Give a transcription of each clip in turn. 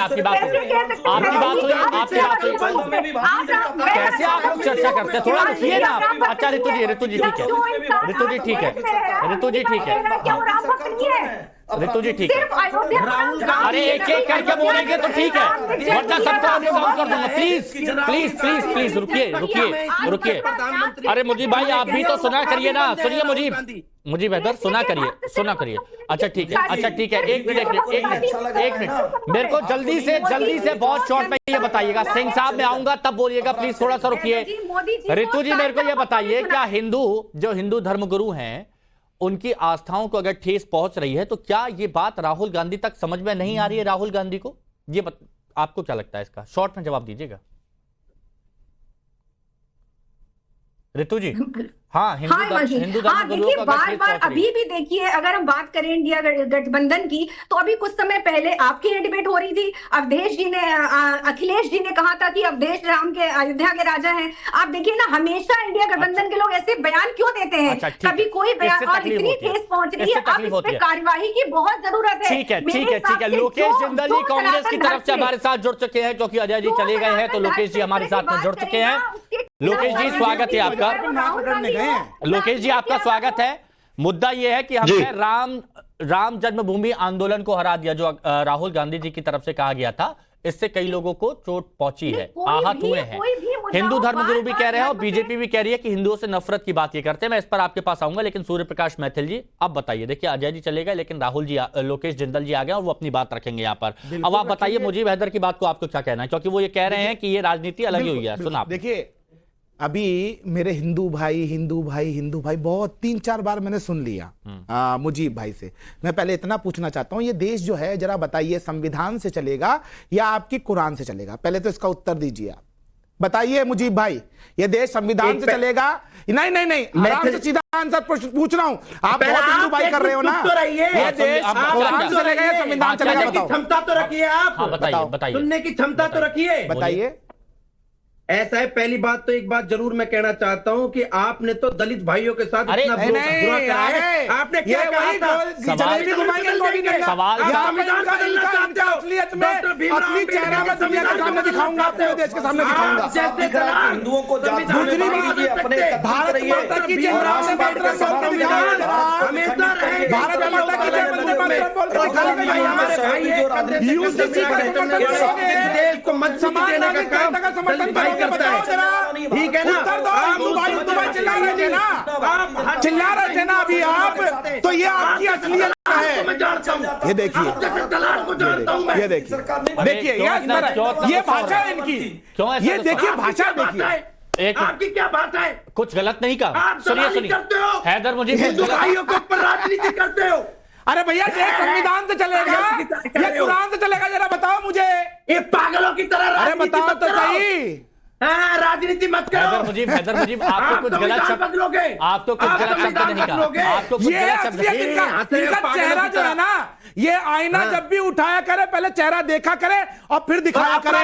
आपकी बात हुई, आपकी बात हुई, आपकी बात हुई। कैसे आप लोग चर्चा करते हैं? थोड़ा रुकिए ना आप। अच्छा ऋतु जी ठीक है, ऋतु जी ठीक है, ऋतु जी ठीक है, ऋतु जी ठीक है। अरे एक एक करके बोलेंगे तो ठीक है, वरना सबको अनकाउंट कर दूंगा। प्लीज प्लीज प्लीज प्लीज रुकिए रुकिए रुकिए। अरे मुजीब भाई आप भी तो सुना करिए ना, सुनिए मुजीब हैदर सुना करिए। अच्छा ठीक है, अच्छा ठीक है, एक मिनट मेरे को जल्दी से बहुत शॉर्ट में ये बताइएगा। सिंह साहब मैं आऊंगा तब बोलिएगा, प्लीज थोड़ा सा रुकिए। ऋतु जी मेरे को ये बताइए, क्या जो हिंदू धर्मगुरु हैं उनकी आस्थाओं को अगर ठेस पहुंच रही है तो क्या ये बात राहुल गांधी तक समझ में नहीं आ रही है? राहुल गांधी को आपको क्या लगता है? इसका शॉर्ट में जवाब दीजिएगा ऋतु जी। हाँ हिंदू देखिए बार अभी भी देखिए, अगर हम बात करें इंडिया गठबंधन की, तो अभी कुछ समय पहले आपकी ये डिबेट हो रही थी। अखिलेश जी ने कहा था कि अवधेश राम के अयोध्या के राजा हैं। आप देखिए ना, हमेशा इंडिया गठबंधन के लोग ऐसे बयान क्यों देते हैं? कभी कोई बयान, और इतनी ठेस पहुंच रही है, अब इस पे कार्यवाही की बहुत जरूरत है। ठीक है। लोकेश जिंदल जी कांग्रेस की तरफ से हमारे साथ जुड़ चुके हैं, क्योंकि अजय जी चले गए हैं, तो लोकेश जी हमारे साथ में जुड़ चुके हैं। लोकेश जी स्वागत है आपका। लोकेश जी आपका स्वागत है। मुद्दा यह है कि हमने राम जन्मभूमि आंदोलन को हरा दिया, जो राहुल गांधी जी की तरफ से कहा गया था। इससे कई लोगों को चोट पहुंची है, आहत हुए हैं। हिंदू धर्मगुरु भी कह रहे हैं और बीजेपी भी कह रही है कि हिंदुओं से नफरत की बात ये करते हैं। मैं इस पर आपके पास आऊंगा, लेकिन सूर्य प्रकाश मैथिल जी अब बताइए। देखिए अजय जी चले गए, लेकिन लोकेश जिंदल जी आ गए और वो अपनी बात रखेंगे यहाँ पर। अब आप बताइए मुजीब हैदर की बात को आपको क्या कहना है, क्योंकि वो ये कह रहे हैं कि ये राजनीति अलग ही हुई है। सुना देखिए, अभी मेरे हिंदू भाई बहुत 3-4 बार मैंने सुन लिया मुजीब भाई से। मैं पहले इतना पूछना चाहता हूं, ये देश जो है जरा बताइए, संविधान से चलेगा या आपकी कुरान से चलेगा? पहले तो इसका उत्तर दीजिए आप, बताइए मुजीब भाई, ये देश संविधान से चलेगा? नहीं, आराम से सीधा आंसर पूछ रहा हूं। आप बहुत हिंदू भाई कर रहे हो ना। ये देश कुरान से चलेगा या संविधान चलेगा? बताओ। क्षमता तो रखिए आप, बताइए सुनने की क्षमता तो रखिए, बताइए। ऐसा है, पहली बात तो एक बात जरूर मैं कहना चाहता हूं कि आपने तो दलित भाइयों के साथ इतना बुरा करा है। आपने क्या कहा था? जलेबी घुमाएंगे तो भी नहीं। सवाल असली चेहरा मैं दुनिया के सामने दिखाऊंगा, पूरे देश के सामने दिखाऊंगा। हिंदुओं को भारत माता की जय, भारत माता की जय, वंदे मातरम बोलकर दिखाएंगे। यूसीसी देश को मत देने का काम समर्थन भाई करता है, ठीक है ना? चिल्ला रहे थे ना अभी आप, तो ये आपकी असलियत है। ये देखिए, ये देखिए ये भाषा है इनकी। ये देखिए भाषा, देखिए आपकी क्या भाषा है? कुछ गलत नहीं कहा। सुनिए हैदर, मुझे हिंदू भाइयों के ऊपर राजनीति करते हो। अरे भैया, ये संविधान से चलेगा या कुरान से चलेगा? जरा बताओ मुझे। ये पागलों की तरह अरे बताओ तो सही। राजनीति मत करो। हैदर मुजीब आपको कुछ गलत शब्द नहीं कहा। आपको कुछ गलत शब्द इनका चेहरा जो है ना, ये आईना जब भी उठाया करे, पहले चेहरा देखा करे और फिर दिखाया करे।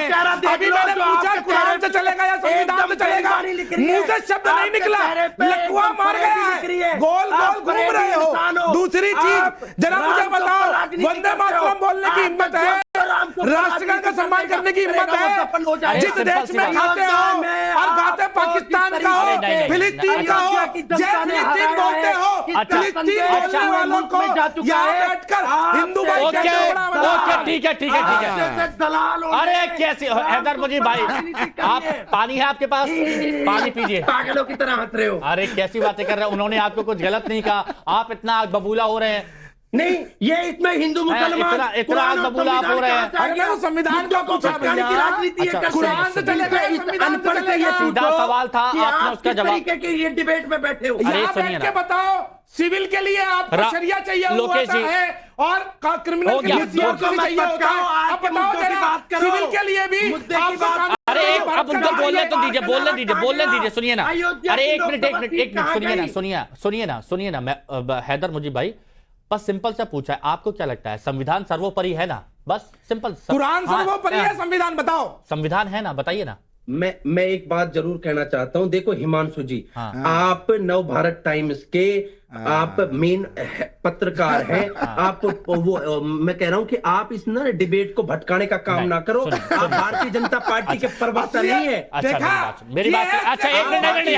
अभी मैंने पूछा कुरान से चलेगा या संविधान से चलेगा, मुंह से शब्द नहीं निकला, लकवा मार गया है, गोल गोल घूम रहे हो। दूसरी चीज जरा मुझे बताओ, वंदे मातरम बोलने की हिम्मत है? राष्ट्रगान का सम्मान करने की हिम्मत है? जिस देश में खाते हो और गाते पाकिस्तान का हो, फिलिस्तीन का हो, जय फिलिस्तीन बोलते हो, फिलिस्तीन बोलने वालों को यहाँ बैठकर हिंदू भाई ठीक है। अरे कैसे हैदर मुजीब भाई, आप पानी है आपके पास, पानी पीजिए। पागलों की तरह हंस रहे हो। अरे कैसी बातें कर रहे हैं, उन्होंने आपको कुछ गलत नहीं कहा, आप इतना बबूला हो रहे हैं। नहीं, ये इसमें हिंदू मुसलमान इतना बबूला आप हो रहे हैं। अरे संविधान का पूछा भैया, कुरान से चलेगा, अनपढ़ से ये सीधा सवाल था, आपने उसका जवाब। ये डिबेट में बैठे हो, यहाँ बैठ के बताओ, सिविल के लिए आपको शरिया चाहिए होता है और क्रिमिनल के लिए चाहिए होता है। अब बताओ जरा, सिविल के लिए भी अरे अब उनको बोलने तो दीजिए, बोलने दीजिए। सुनिए ना, अरे एक मिनट सुनिए ना। मैं हैदर मुजीब भाई बस सिंपल सा पूछा है, आपको क्या लगता है संविधान सर्वोपरि है ना? बस सिंपल। कुरान सर्वोपरि है, संविधान बताओ। संविधान है ना, बताइए ना। मैं एक बात जरूर कहना चाहता हूं। देखो हिमांशु जी, आप नव भारत टाइम्स के आप मेन पत्रकार हैं, आप वो मैं कह रहा हूं कि आप इस ना डिबेट को भटकाने का काम ना करो। आप भारतीय जनता पार्टी के प्रवक्ता नहीं है। मेरी बात अच्छा एक मिनट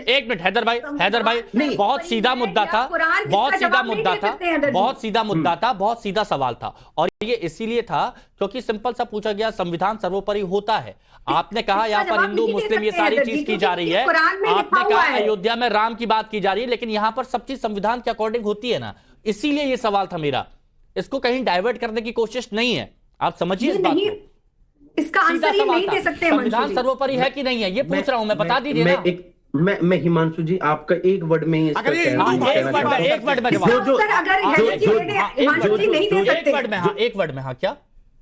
एक मिनट हैदर भाई बहुत सीधा मुद्दा था, बहुत सीधा सवाल था, और ये इसीलिए था क्योंकि सिंपल सा पूछा गया, संविधान सर्वोपरि होता है। आपने कहा यहाँ पर हिंदू मुस्लिम ये सारी चीज की जा रही है, आपने कहा अयोध्या में राम की बात की जा रही है, लेकिन यहाँ पर सब चीज संविधान के अकॉर्डिंग होती है ना, इसीलिए ये सवाल था मेरा। इसको कहीं डाइवर्ट करने की कोशिश नहीं है, आप समझिए इस बात को। इसका आंसर ये नहीं दे सकते। संविधान सर्वोपरि है कि नहीं है ये पूछ रहा हूं मैं, बता दीजिए ना। मैं हिमांशु जी आपका एक वर्ड में ही एक वर्ड में हाँ क्या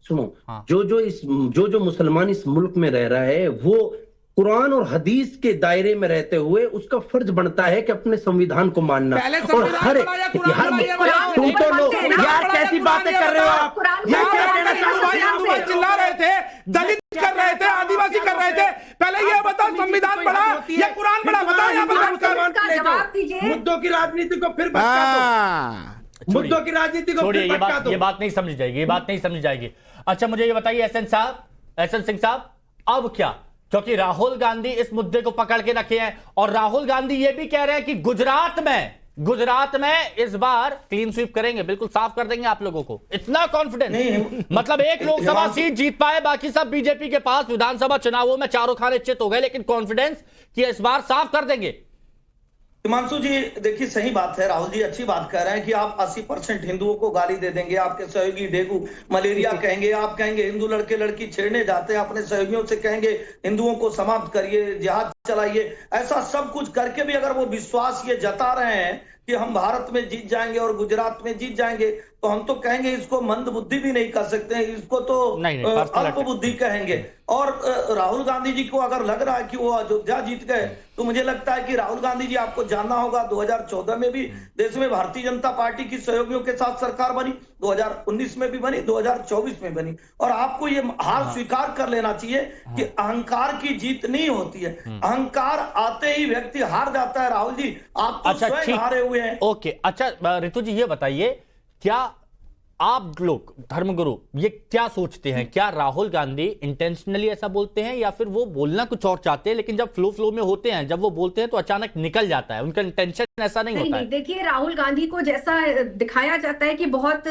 सुनो, जो मुसलमान इस मुल्क में रह रहा है वो कुरान और हदीस के दायरे में रहते हुए उसका फर्ज बनता है कि अपने संविधान को मानना। और हर तुम तो लोग यार कैसी बातें कर रहे हो आप? चिल्ला रहे थे, दलित कर रहे थे, आदिवासी कर रहे थे, पहले ये बताओ संविधान पढ़ा या कुरान पढ़ा, बताओ यहाँ पर। मुद्दों की राजनीति को फिर मुद्दों की राजनीति को छोड़िए, ये बात नहीं समझी जाएगी, ये बात नहीं समझी जाएगी। अच्छा मुझे ये बताइए एसएन सिंह साहब, अब क्या, क्योंकि राहुल गांधी इस मुद्दे को पकड़ के रखे हैं और राहुल गांधी ये भी कह रहे हैं कि गुजरात में इस बार क्लीन स्वीप करेंगे, बिल्कुल साफ कर देंगे आप लोगों को, इतना कॉन्फिडेंस। मतलब एक लोकसभा सीट जीत पाए, बाकी सब बीजेपी के पास विधानसभा चुनावों में चारों खाने चित हो गए, लेकिन कॉन्फिडेंस कि इस बार साफ कर देंगे। हिमांशु जी देखिए सही बात है, राहुल जी अच्छी बात कह रहे हैं कि आप 80% हिंदुओं को गाली दे देंगे, आपके सहयोगी डेंगू मलेरिया कहेंगे, आप कहेंगे हिंदू लड़के लड़की छेड़ने जाते हैं, अपने सहयोगियों से कहेंगे हिंदुओं को समाप्त करिए, जिहाद चलाइए, ऐसा सब कुछ करके भी अगर वो विश्वास ये जता रहे हैं कि हम भारत में जीत जाएंगे और गुजरात में जीत जाएंगे, तो हम तो कहेंगे इसको मंद बुद्धि भी नहीं कर सकते हैं, इसको तो अल्प बुद्धि कहेंगे। और राहुल गांधी जी को अगर लग रहा है कि वो अयोध्या जीत गए, तो मुझे लगता है कि राहुल गांधी जी आपको जानना होगा 2014 में भी देश में भारतीय जनता पार्टी की सहयोगियों के साथ सरकार बनी, 2019 में भी बनी, 2024 में बनी, और आपको ये हार स्वीकार कर लेना चाहिए कि अहंकार की जीत नहीं होती है, अहंकार आते ही व्यक्ति हार जाता है। राहुल जी आप तो स्वयं हारे हुए हैं। ओके अच्छा ऋतु जी ये बताइए, क्या आप लोग धर्मगुरु ये क्या सोचते हैं, क्या राहुल गांधी इंटेंशनली ऐसा बोलते हैं या फिर वो बोलना कुछ और चाहते हैं, लेकिन जब फ्लो में होते हैं, जब वो बोलते हैं तो अचानक निकल जाता है, उनका इंटेंशन ऐसा नहीं होता है? देखिए राहुल गांधी को जैसा दिखाया जाता है कि बहुत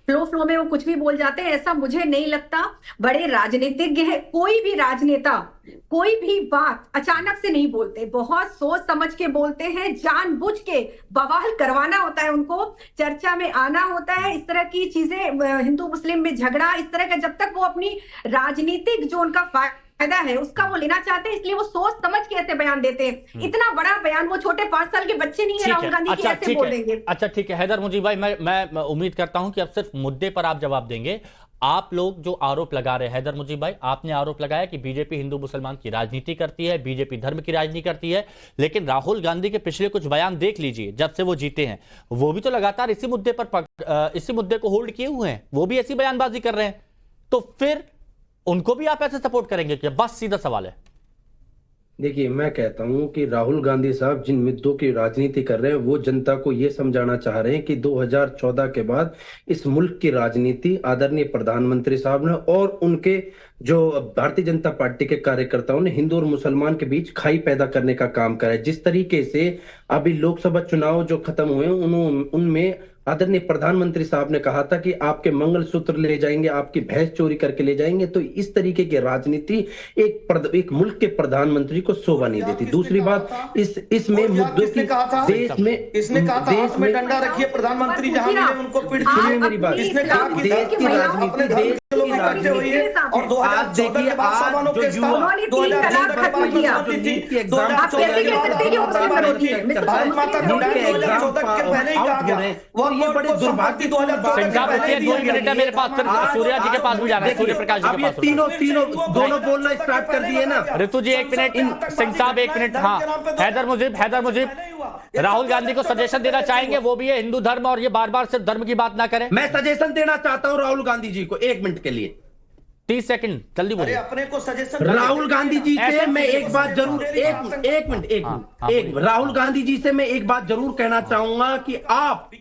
फ्लो में वो कुछ भी बोल जाते हैं, ऐसा मुझे नहीं लगता। बड़े राजनीतिज्ञ है, कोई भी राजनेता कोई भी बात अचानक से नहीं बोलते, बहुत सोच समझ के बोलते हैं, जानबूझ के बवाल करवाना होता है, उनको चर्चा में आना होता है, इस तरह की चीजें, हिंदू मुस्लिम में झगड़ा, इस तरह का, जब तक वो अपनी राजनीतिक जो उनका फायदा है उसका वो लेना चाहते हैं, इसलिए वो सोच समझ के ऐसे बयान देते हैं। इतना बड़ा बयान, वो छोटे 5 साल के बच्चे नहीं है राहुल गांधी की, ऐसे बोलेंगे। अच्छा ठीक है हैदर मुजीब भाई, मैं उम्मीद करता हूं कि अब सिर्फ मुद्दे पर आप जवाब देंगे। आप लोग जो आरोप लगा रहे हैं, हैदर मुजीब भाई आपने आरोप लगाया कि बीजेपी हिंदू मुसलमान की राजनीति करती है, बीजेपी धर्म की राजनीति करती है, लेकिन राहुल गांधी के पिछले कुछ बयान देख लीजिए जब से वो जीते हैं, वो भी तो लगातार इसी मुद्दे को होल्ड किए हुए हैं, वो भी ऐसी बयानबाजी कर रहे हैं, तो फिर उनको भी आप ऐसे सपोर्ट करेंगे क्या? बस सीधा सवाल है। देखिए मैं कहता हूं कि राहुल गांधी साहब जिन मुद्दों की राजनीति कर रहे हैं वो जनता को ये समझाना चाह रहे हैं कि 2014 के बाद इस मुल्क की राजनीति आदरणीय प्रधानमंत्री साहब ने और उनके जो भारतीय जनता पार्टी के कार्यकर्ताओं ने हिंदू और मुसलमान के बीच खाई पैदा करने का काम करा है। जिस तरीके से अभी लोकसभा चुनाव जो खत्म हुए उनमें आदरणीय प्रधानमंत्री साहब ने कहा था कि आपके मंगलसूत्र ले जाएंगे, आपकी भैंस चोरी करके ले जाएंगे, तो इस तरीके की राजनीति एक मुल्क के प्रधानमंत्री को शोभा नहीं देती। दूसरी बात इसमें मुद्दों की देश में इसने कहा था देश में डंडा रखिए प्रधानमंत्री, जहां मिले उनको पीट, सुनिए मेरी बात, इसने कहा कि देश की राजनीति देश की राजनीति और 2014 के बाद सामानों के साथ 2014 के बाद राजनीति की एग्जाम भारत माता की 2014 के पहले ही कहा गया। ये बड़े दुर्भाग्य 2014 मेरे पास सूर्या जी के पास भी जाना है, सूर्य प्रकाश जी के पास। तीनों दोनों बोलना स्टार्ट कर दिए ना। ऋतु जी 1 मिनट, सिंह साहब 1 मिनट। हाँ हैदर मुजीब राहुल गांधी को सजेशन देना चाहेंगे, वो भी है हिंदू धर्म, और ये बार बार सिर्फ धर्म की बात ना करें। मैं सजेशन देना चाहता हूं राहुल गांधी जी को 1 मिनट के लिए। 30 सेकंड जल्दी अरे बोलिए। अपने को सजेशन राहुल गांधी जी से मैं एक बात जरूर एक मिनट राहुल गांधी जी से मैं एक बात जरूर कहना चाहूंगा कि आप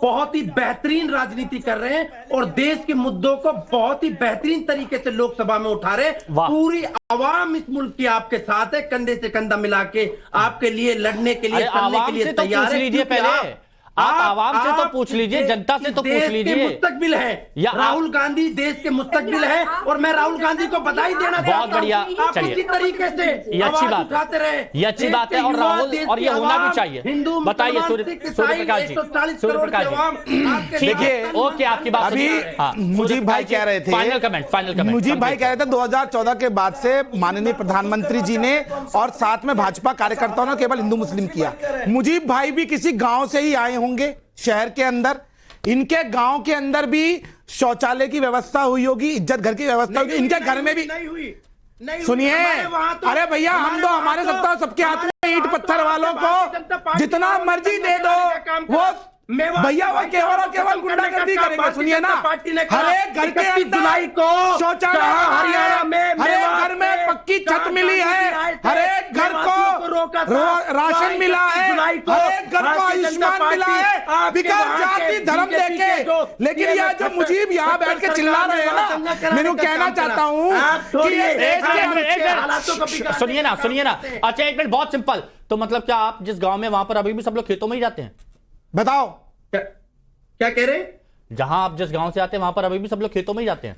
बहुत ही बेहतरीन राजनीति कर रहे हैं और देश के मुद्दों को बहुत ही बेहतरीन तरीके से लोकसभा में उठा रहे हैं। वाह। पूरी आवाम इस मुल्क की आपके साथ है, कंधे से कंधा मिला के आपके लिए लड़ने के लिए, अरे करने के आवाम लिए से तो तैयार पूछ है। लीजिए क्योंकि पहले। आप आवाम से तो पूछ लीजिए, जनता से तो पूछ लीजिए। मुस्तकबिल है या राहुल गांधी देश के मुस्तकबिल है और मैं राहुल गांधी को बधाई देना बहुत चाहता हूं। बढ़िया, आप चलिए। इसी तरीके से ये अच्छी आवाज बात उठाते रहे। ये अच्छी देश बात के है और युवा, राहुल देश और के ये होना भी अवाम, चाहिए। हिंदू बताइए मुसलमान, सूर्य सिख, सूर्य ईसाई, प्रकाश जी, 140 सूर्य करोड़ प्रकाश के जी। अवाम आपके देखिए, साथ ओके आपकी बात अभी सुनिए। हाँ, मुजीब भाई कह रहे थे, फाइनल कमेंट मुजीब भाई कह रहे थे 2014 के बाद से माननीय प्रधानमंत्री जी ने और साथ में भाजपा कार्यकर्ताओं ने केवल हिंदू मुस्लिम किया। मुजीब भाई भी किसी गांव से ही आए होंगे शहर के अंदर, इनके गांव के अंदर भी शौचालय की व्यवस्था हुई होगी, इज्जत घर की व्यवस्था होगी, इनके घर में भी नहीं हुई। सुनिए। अरे भैया हम तो हमारे सत्ता सबके हाथ में, ईंट पत्थर वालों को जितना मर्जी दे दो वो भैया वो केवल गुंडागर्दी करेंगे। सुनिए ना, हर एक घर के अंदर शौचालय, हरियाणा में हर एक घर में पक्की छत मिली है, हर एक घर को राशन मिला है, हर एक घर को आयुष्मान मिला है, विकास जाति धर्म देके। लेकिन यह जो मुजीब यहाँ बैठ के चिल्ला रहे हैं ना, मैं कहना चाहता हूँ कि सुनिए ना। अच्छा एक मिनट, बहुत सिंपल। तो मतलब क्या आप जिस गांव में वहां पर अभी भी सब लोग खेतों में ही जाते हैं? बताओ क्या कह रहे? जहां आप जिस गांव से आते हैं वहां पर अभी भी सब लोग खेतों में ही जाते हैं?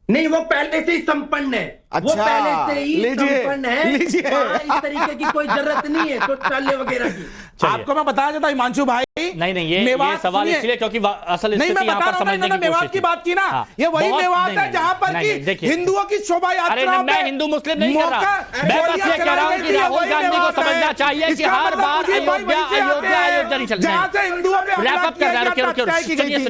नहीं, वो पहले से ही संपन्न है। वो अच्छा, पहले से ही लीजिए, संपन्न है। लीजिए। वहाँ इस तरीके की कोई जरूरत नहीं है शौचालय वगैरह की। आपको मैं बताया जाता हिमांशु भाई, नहीं ये सवाल इसलिए क्योंकि असल नहीं, मैं स्थिति यहाँ बता पर रहा हूँ, समझने की मेवात कोशिश की बात की ना। हाँ, ये वही बहुत- मेवात नहीं, है जहां पर नहीं, कि देखिए। हिंदुओं की शोभा अरे यात्रा मैं हिंदू मुस्लिम नहीं कर रहा, मैं बस ये कह रहा हूँ कि राहुल गांधी को समझना चाहिए कि हर बार अयोध्या नहीं चलना है। जहां से हिंदुओं पे रैप अप कर रहा है, अत्याचार की गई थी।